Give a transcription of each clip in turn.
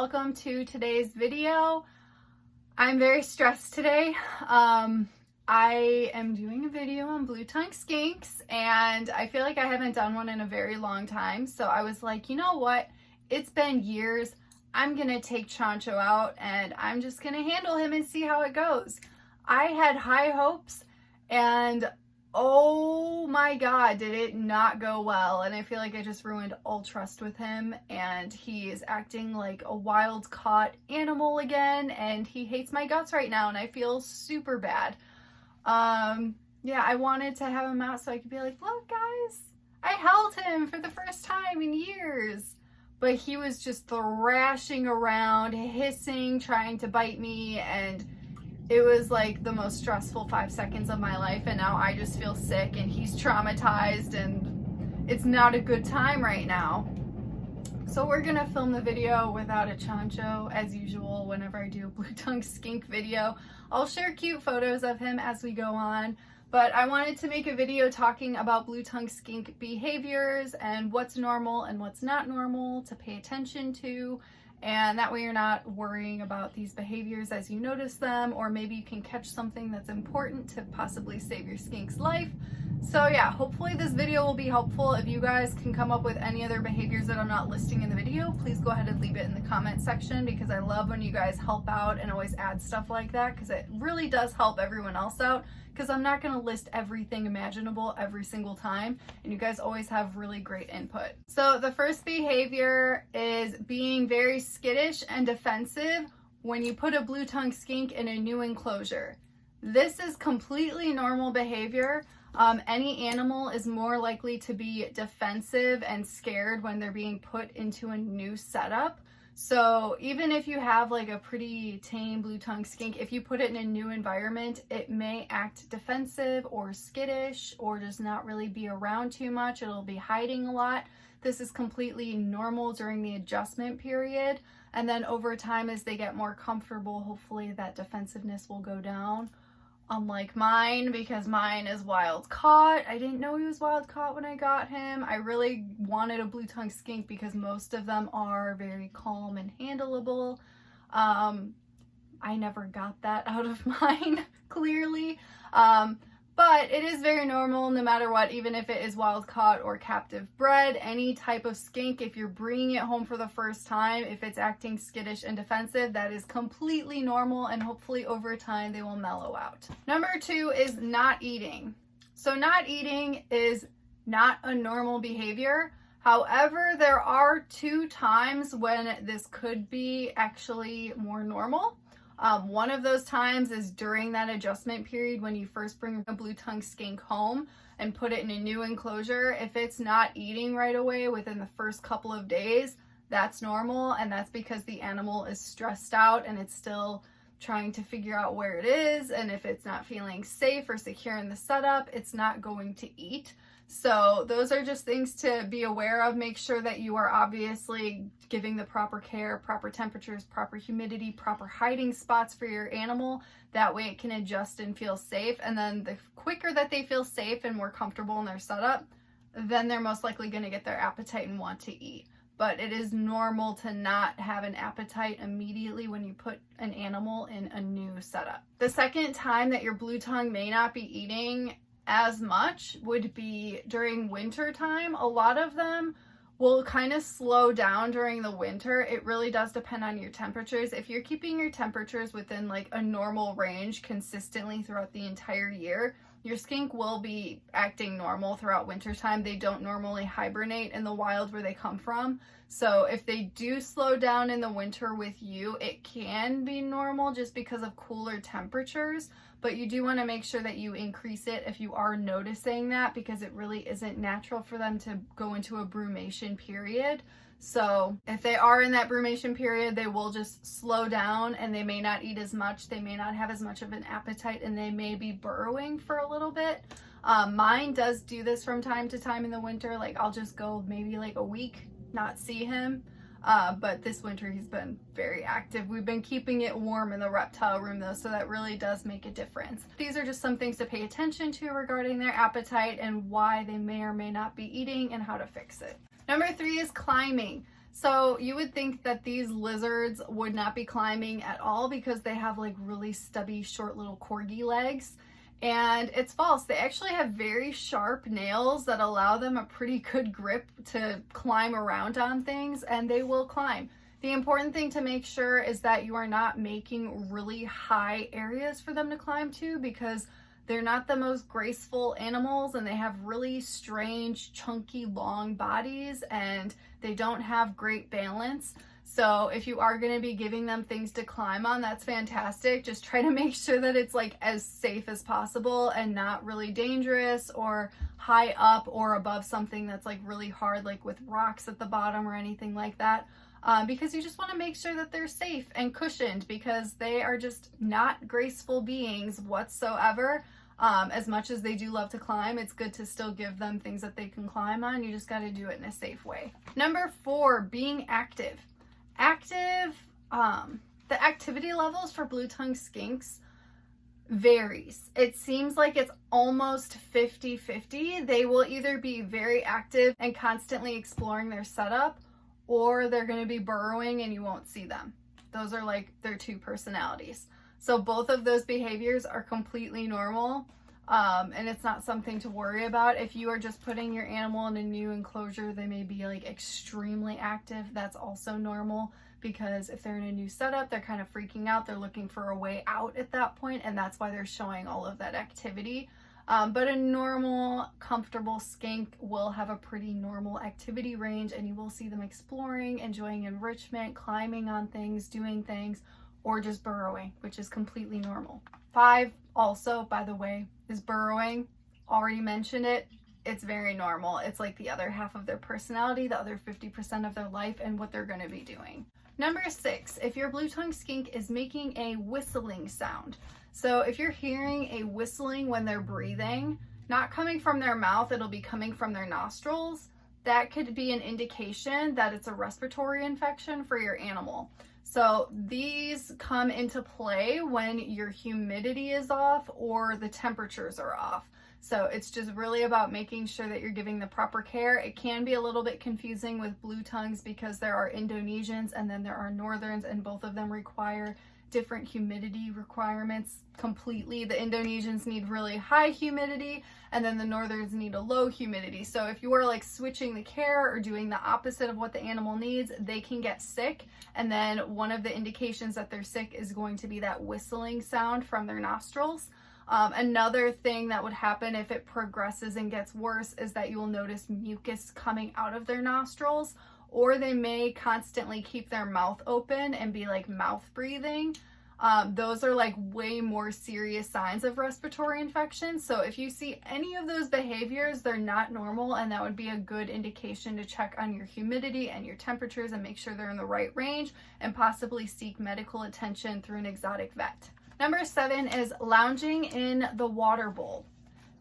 welcome to today's video. I'm very stressed today. I am doing a video on blue tongue skinks and I feel like I haven't done one in a very long time. So I was like, you know what? It's been years. I'm gonna take Chancho out and I'm just gonna handle him and see how it goes. I had high hopes and oh my god, did it not go well, and I feel like I just ruined all trust with him, and he is acting like a wild caught animal again, and he hates my guts right now and I feel super bad. Yeah, I wanted to have him out so I could be like, look guys, I held him for the first time in years. But he was just thrashing around, hissing, trying to bite me, and it was like the most stressful 5 seconds of my life, and now I just feel sick and he's traumatized and it's not a good time right now. So we're gonna film the video without a Chancho as usual. Whenever I do a blue tongue skink video, I'll share cute photos of him as we go on. But I wanted to make a video talking about blue tongue skink behaviors and what's normal and what's not normal to pay attention to. And that way you're not worrying about these behaviors as you notice them, or maybe you can catch something that's important to possibly save your skink's life. So yeah, hopefully this video will be helpful. If you guys can come up with any other behaviors that I'm not listing in the video, please go ahead and leave it in the comment section, because I love when you guys help out and always add stuff like that, because it really does help everyone else out, because I'm not going to list everything imaginable every single time, and you guys always have really great input. So the first behavior is being very skittish and defensive when you put a blue tongue skink in a new enclosure. This is completely normal behavior. Any animal is more likely to be defensive and scared when they're being put into a new setup. So even if you have like a pretty tame blue tongue skink, if you put it in a new environment, it may act defensive or skittish or just not really be around too much. It'll be hiding a lot. This is completely normal during the adjustment period. And then over time, as they get more comfortable, hopefully that defensiveness will go down. Unlike mine, because mine is wild caught. I didn't know he was wild caught when I got him. I really wanted a blue tongue skink because most of them are very calm and handleable. I never got that out of mine, clearly. But it is very normal no matter what, even if it is wild caught or captive bred. Any type of skink, if you're bringing it home for the first time, if it's acting skittish and defensive, that is completely normal, and hopefully over time they will mellow out. Number 2 is not eating. So not eating is not a normal behavior. However, there are 2 times when this could be actually more normal. One of those times is during that adjustment period when you first bring a blue tongue skink home and put it in a new enclosure. If it's not eating right away within the first couple of days, that's normal, and that's because the animal is stressed out and it's still trying to figure out where it is, and if it's not feeling safe or secure in the setup, it's not going to eat. So those are just things to be aware of. Make sure that you are obviously giving the proper care, proper temperatures, proper humidity, proper hiding spots for your animal. That way it can adjust and feel safe. And then the quicker that they feel safe and more comfortable in their setup, then they're most likely going to get their appetite and want to eat. But it is normal to not have an appetite immediately when you put an animal in a new setup. The second time that your blue tongue may not be eating as much would be during winter time. A lot of them will kind of slow down during the winter. It really does depend on your temperatures. If you're keeping your temperatures within like a normal range consistently throughout the entire year, your skink will be acting normal throughout winter time. They don't normally hibernate in the wild where they come from. So if they do slow down in the winter with you, it can be normal just because of cooler temperatures. But you do want to make sure that you increase it if you are noticing that, because it really isn't natural for them to go into a brumation period. So if they are in that brumation period, they will just slow down and they may not eat as much. They may not have as much of an appetite, and they may be burrowing for a little bit. Mine does do this from time to time in the winter. Like I'll just go maybe like a week, not see him. But this winter he's been very active. We've been keeping it warm in the reptile room though, so that really does make a difference. These are just some things to pay attention to regarding their appetite and why they may or may not be eating and how to fix it. Number 3 is climbing. So you would think that these lizards would not be climbing at all because they have like really stubby, short little corgi legs. And it's false. They actually have very sharp nails that allow them a pretty good grip to climb around on things, and they will climb. The important thing to make sure is that you are not making really high areas for them to climb to, because they're not the most graceful animals and they have really strange, chunky, long bodies, and they don't have great balance. So if you are going to be giving them things to climb on, that's fantastic. Just try to make sure that it's like as safe as possible and not really dangerous or high up or above something that's like really hard, like with rocks at the bottom or anything like that. Because you just want to make sure that they're safe and cushioned, because they are just not graceful beings whatsoever. As much as they do love to climb, it's good to still give them things that they can climb on. You just got to do it in a safe way. Number 4, being active. The activity levels for blue-tongued skinks varies. It seems like it's almost 50-50. They will either be very active and constantly exploring their setup, or they're going to be burrowing and you won't see them. Those are like their 2 personalities. So both of those behaviors are completely normal, and it's not something to worry about. If you are just putting your animal in a new enclosure, they may be like extremely active. That's also normal, because if they're in a new setup, they're kind of freaking out. They're looking for a way out at that point, and that's why they're showing all of that activity. But a normal, comfortable skink will have a pretty normal activity range, and you will see them exploring, enjoying enrichment, climbing on things, doing things, or just burrowing, which is completely normal. 5 also, by the way, is burrowing. Already mentioned it. It's very normal. It's like the other half of their personality, the other 50% of their life, and what they're going to be doing. Number 6, if your blue-tongued skink is making a whistling sound. So if you're hearing a whistling when they're breathing, not coming from their mouth, it'll be coming from their nostrils, that could be an indication that it's a respiratory infection for your animal. So these come into play when your humidity is off or the temperatures are off. So it's just really about making sure that you're giving the proper care. It can be a little bit confusing with blue tongues because there are Indonesians and then there are Northerns, and both of them require different humidity requirements completely. The Indonesians need really high humidity, and then the Northerns need a low humidity. So if you are like switching the care or doing the opposite of what the animal needs, they can get sick. And then one of the indications that they're sick is going to be that whistling sound from their nostrils. Another thing that would happen if it progresses and gets worse is that you will notice mucus coming out of their nostrils, or they may constantly keep their mouth open and be like mouth breathing. Those are like way more serious signs of respiratory infection. So if you see any of those behaviors, they're not normal, and that would be a good indication to check on your humidity and your temperatures and make sure they're in the right range, and possibly seek medical attention through an exotic vet. Number 7 is lounging in the water bowl.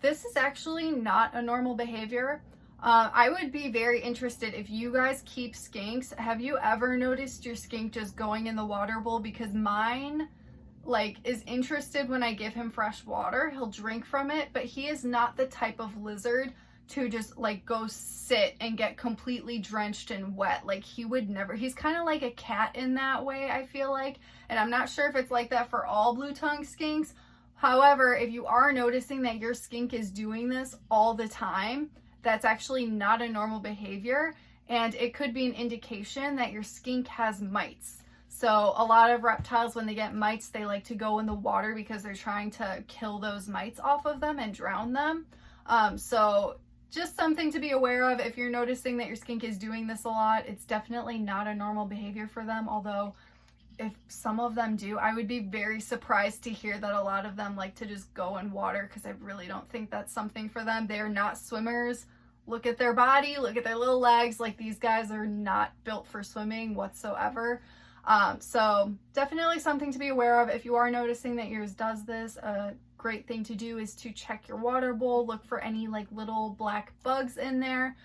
This is actually not a normal behavior. I would be very interested if you guys keep skinks. Have you ever noticed your skink just going in the water bowl? Because mine like is interested when I give him fresh water. He'll drink from it, but he is not the type of lizard to just like go sit and get completely drenched and wet. Like he would never. He's kind of like a cat in that way, I feel like. And I'm not sure if it's like that for all blue-tongued skinks. However, if you are noticing that your skink is doing this all the time, that's actually not a normal behavior, and it could be an indication that your skink has mites. So a lot of reptiles, when they get mites, they like to go in the water because they're trying to kill those mites off of them and drown them. So just something to be aware of. If you're noticing that your skink is doing this a lot, it's definitely not a normal behavior for them, although if some of them do, I would be very surprised to hear that a lot of them like to just go in water, because I really don't think that's something for them. They're not swimmers. Look at their body, look at their little legs. Like, these guys are not built for swimming whatsoever. So definitely something to be aware of. If you are noticing that yours does this, a great thing to do is to check your water bowl, look for any like little black bugs in there,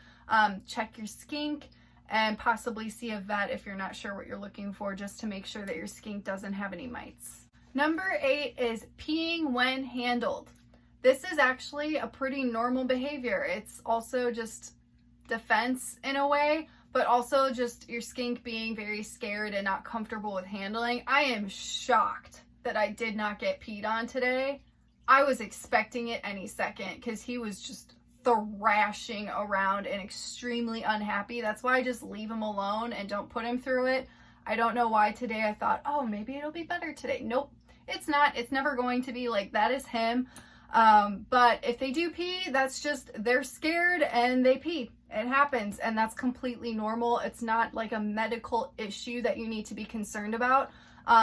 check your skink, and possibly see a vet if you're not sure what you're looking for, just to make sure that your skink doesn't have any mites. Number 8 is peeing when handled. This is actually a pretty normal behavior. It's also just defense in a way, but also just your skink being very scared and not comfortable with handling. I am shocked that I did not get peed on today. I was expecting it any second because he was just thrashing around and extremely unhappy. That's why I just leave him alone and don't put him through it. I don't know why today I thought, oh, maybe it'll be better today. Nope, it's not. It's never going to be. Like, that is him. But if they do pee, that's just, they're scared and they pee. It happens, and that's completely normal. It's not like a medical issue that you need to be concerned about.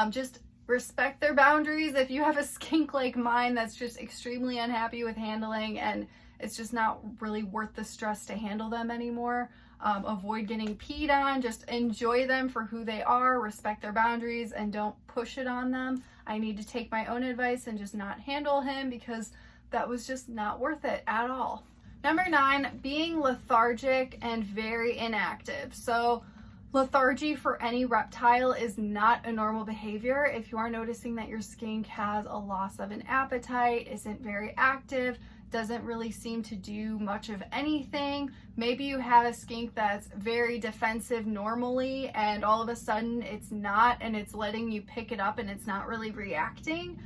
Just respect their boundaries. If you have a skink like mine that's just extremely unhappy with handling and it's just not really worth the stress to handle them anymore, avoid getting peed on. Just enjoy them for who they are, respect their boundaries, and don't push it on them. I need to take my own advice and just not handle him because that was just not worth it at all. Number 9, being lethargic and very inactive. So lethargy for any reptile is not a normal behavior. If you are noticing that your skink has a loss of an appetite, isn't very active, doesn't really seem to do much of anything, maybe you have a skink that's very defensive normally and all of a sudden it's not, and it's letting you pick it up and it's not really reacting,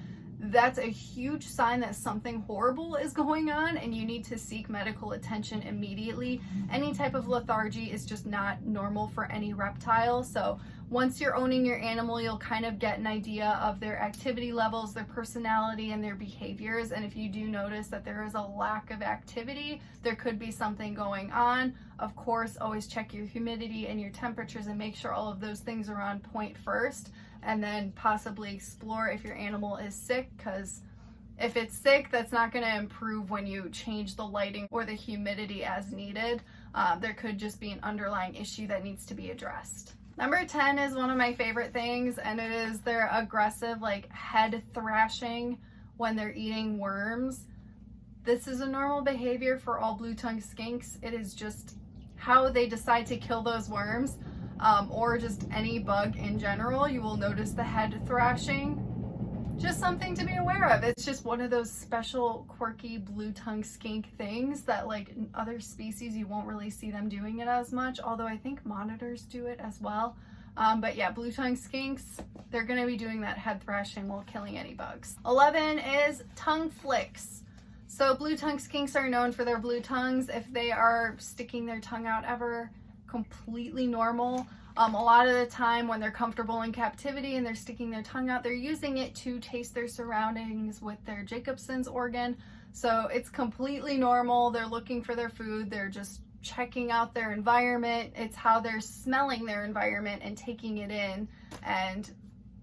that's a huge sign that something horrible is going on and you need to seek medical attention immediately. Any type of lethargy is just not normal for any reptile. So once you're owning your animal, you'll kind of get an idea of their activity levels, their personality, and their behaviors. And if you do notice that there is a lack of activity, there could be something going on. Of course, always check your humidity and your temperatures and make sure all of those things are on point first, and then possibly explore if your animal is sick, because if it's sick, that's not going to improve when you change the lighting or the humidity as needed. There could just be an underlying issue that needs to be addressed. Number 10 is one of my favorite things, and it is their aggressive, like, head thrashing when they're eating worms. This is a normal behavior for all blue-tongued skinks. It is just how they decide to kill those worms, or just any bug in general. You will notice the head thrashing. Just something to be aware of. It's just one of those special, quirky blue-tongued skink things that, like, other species, you won't really see them doing it as much, although I think monitors do it as well. But yeah, blue-tongued skinks, they're going to be doing that head thrashing while killing any bugs. 11 is tongue flicks. So blue-tongued skinks are known for their blue tongues. If they are sticking their tongue out ever, completely normal. A lot of the time when they're comfortable in captivity and they're sticking their tongue out, they're using it to taste their surroundings with their Jacobson's organ. So it's completely normal. They're looking for their food. They're just checking out their environment. It's how they're smelling their environment and taking it in, and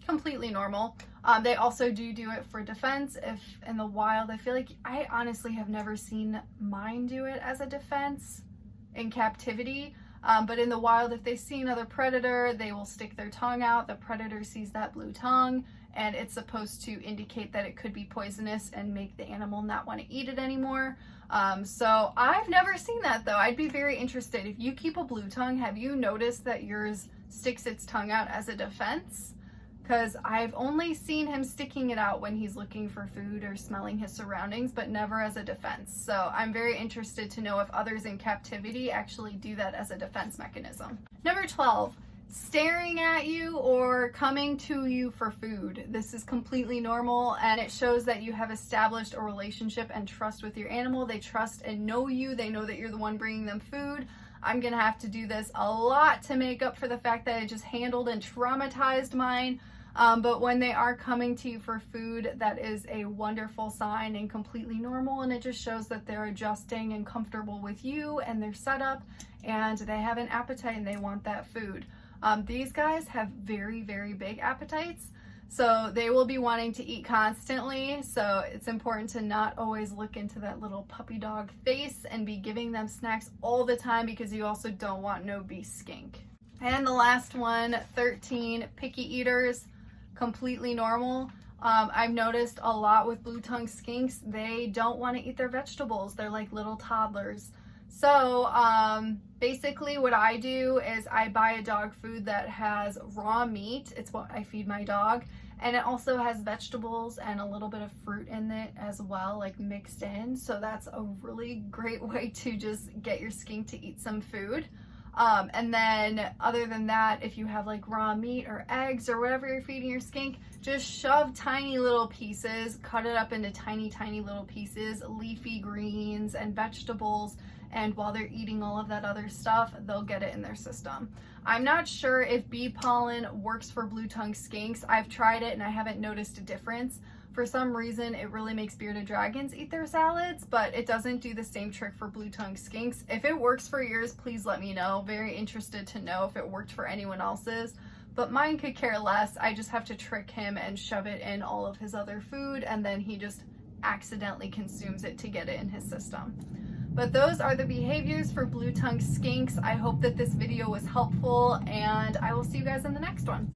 completely normal. They also do it for defense. If in the wild, I feel like I honestly have never seen mine do it as a defense in captivity. But in the wild, if they see another predator, they will stick their tongue out. The predator sees that blue tongue, and it's supposed to indicate that it could be poisonous and make the animal not want to eat it anymore. So I've never seen that, though. I'd be very interested. If you keep a blue tongue, have you noticed that yours sticks its tongue out as a defense? Because I've only seen him sticking it out when he's looking for food or smelling his surroundings, but never as a defense. So I'm very interested to know if others in captivity actually do that as a defense mechanism. Number 12, staring at you or coming to you for food. This is completely normal, and it shows that you have established a relationship and trust with your animal. They trust and know you. They know that you're the one bringing them food. I'm gonna have to do this a lot to make up for the fact that I just handled and traumatized mine. But when they are coming to you for food, that is a wonderful sign and completely normal, and it just shows that they're adjusting and comfortable with you and their setup, and they have an appetite and they want that food. These guys have very, very big appetites, so they will be wanting to eat constantly, so it's important to not always look into that little puppy dog face and be giving them snacks all the time, because you also don't want no obese skink. And the last one, 13, picky eaters. Completely normal. I've noticed a lot with blue-tongued skinks, they don't want to eat their vegetables. They're like little toddlers. So basically what I do is I buy a dog food that has raw meat. It's what I feed my dog. And it also has vegetables and a little bit of fruit in it as well, like mixed in. So that's a really great way to just get your skink to eat some food. And then other than that, if you have like raw meat or eggs or whatever you're feeding your skink, just shove tiny little pieces, cut it up into tiny, tiny little pieces, leafy greens and vegetables. And while they're eating all of that other stuff, they'll get it in their system. I'm not sure if bee pollen works for blue-tongued skinks. I've tried it and I haven't noticed a difference. For some reason, it really makes bearded dragons eat their salads, but it doesn't do the same trick for blue-tongued skinks. If it works for yours, please let me know. Very interested to know if it worked for anyone else's. But mine could care less. I just have to trick him and shove it in all of his other food, and then he just accidentally consumes it to get it in his system. But those are the behaviors for blue-tongued skinks. I hope that this video was helpful, and I will see you guys in the next one.